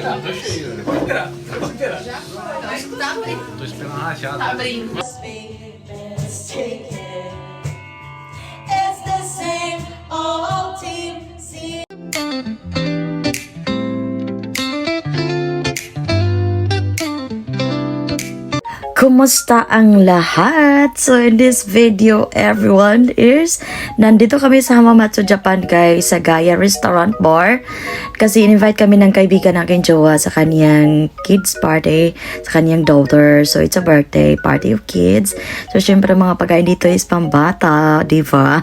Tô esperando a rachada. Tá abrindo. It's the same old team. Kumusta ang lahat? So in this video everyone is nandito kami sa Hamamatsu Japan guys sa Gaia Restaurant Bar kasi in-invite kami ng kaibigan nakin jowa sa kaniyang kids party sa kaniyang daughter. So it's a birthday party of kids. So syempre mga pagkain dito is pang bata, di ba?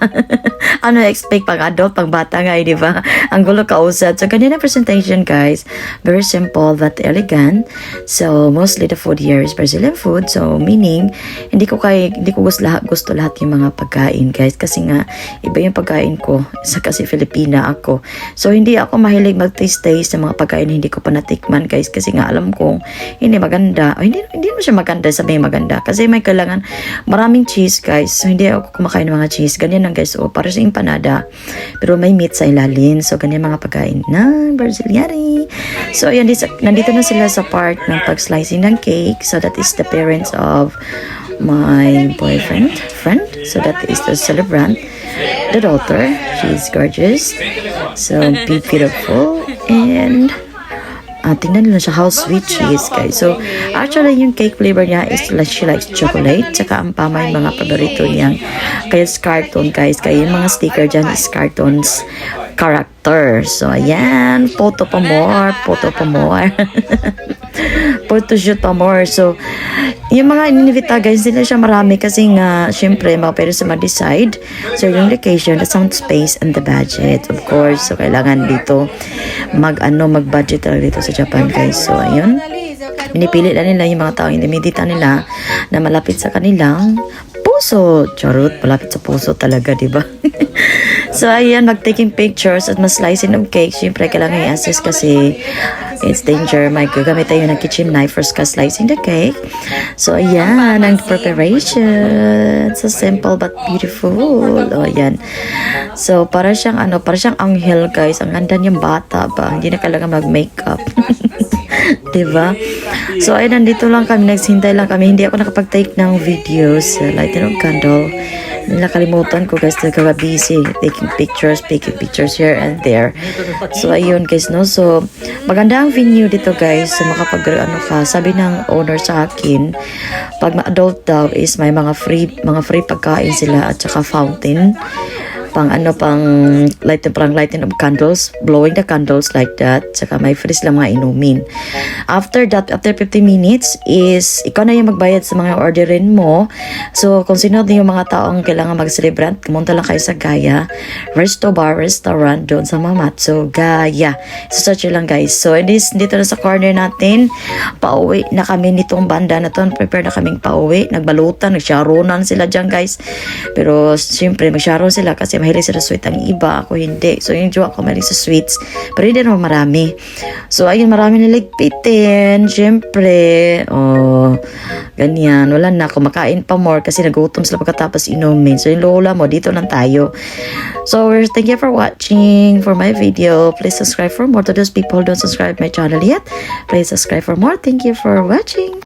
Ano expect pang adult, pang bata nga, di ba? Ang gulo kausad. So kanina presentation guys, very simple but elegant. So mostly the food here is Brazilian food. So meaning hindi ko gusto lahat yung mga pagkain guys kasi nga iba yung pagkain ko kasi Filipina ako. So hindi ako mahilig mag-taste ng mga pagkain na hindi ko pa natikman guys kasi nga alam kong hindi maganda. O, hindi mo siya maganda, sabihin maganda kasi may kailangan maraming cheese guys. So hindi ako kumakain ng mga cheese. Ganyan lang guys. O para sa empanada pero may meat sa ilalim. So ganyan mga pagkain na Braziliani. So ayan, nandito na sila sa part ng pag-slicing ng cake. So that is the parents of my boyfriend friend, so that is the celebrant, the daughter. She's gorgeous, so beautiful, and tingnan nyo siya how sweet she is guys. So actually yung cake flavor niya is she likes chocolate, tsaka ang pamay mga paborito niyang kaya carton guys, kaya yung mga sticker dyan is cartons character. So ayan, photo pa more photo shoot pa more. So yung mga ininivita guys, hindi na siya marami kasi nga syempre mga pero sa mag-decide. So yung location, the sound space, and the budget of course. So kailangan dito mag-budget talaga dito sa Japan guys. So ayun, pinipili na nila yung mga taong inimidita nila na malapit sa kanilang puso. Charot, malapit sa puso talaga, di ba? So ayan, mag-taking pictures at mas-slicing ng cake. Siyempre, kailangan i-assess kasi it's danger. May gagamit tayo ng kitchen knife for slicing the cake. So ayan, ang preparation. So simple but beautiful. O ayan. So para siyang anghel guys. Ang ganda niyang bata ba? Hindi na kailangan mag-makeup. Diba? So ay nandito lang kami, nagsintay lang kami. Hindi ako nakapag-take ng videos. Lighting of candle. Nakalimutan ko guys, nagka busy taking pictures here and there. So ayun guys, no. So maganda ang venue dito guys. So makapag sabi ng owner sa akin, pag ma-adult daw is may mga free pagkain sila at saka fountain. Pang lighting of candles, blowing the candles like that. Saka may freeze lang mga inumin. After that, after 50 minutes is ikaw na yung magbayad sa mga orderin mo. So kung sino din yung mga taong kailangan mag-celebrate, kumunta lang kayo sa Gaia Restaurant doon sa Hamamatsu Gaia. So search lang guys. So dito na sa corner natin, pauwi na kami nitong banda na to. Prepare na kaming pauwi. Nagbalutan, nagsharonan sila dyan guys. Pero siyempre magsharon sila kasi mahilig sila sweet. Ang iba, ako hindi. So yung jowa ko mahilig sa sweets. Pero hindi naman marami. So ayun, marami niligpitin. Siyempre, ganyan. Wala na, kumakain pa more kasi nagutom sila pagkatapos inumin. So yung lola mo, dito lang tayo. So thank you for watching for my video. Please subscribe for more. To those people who don't subscribe my channel yet, please subscribe for more. Thank you for watching.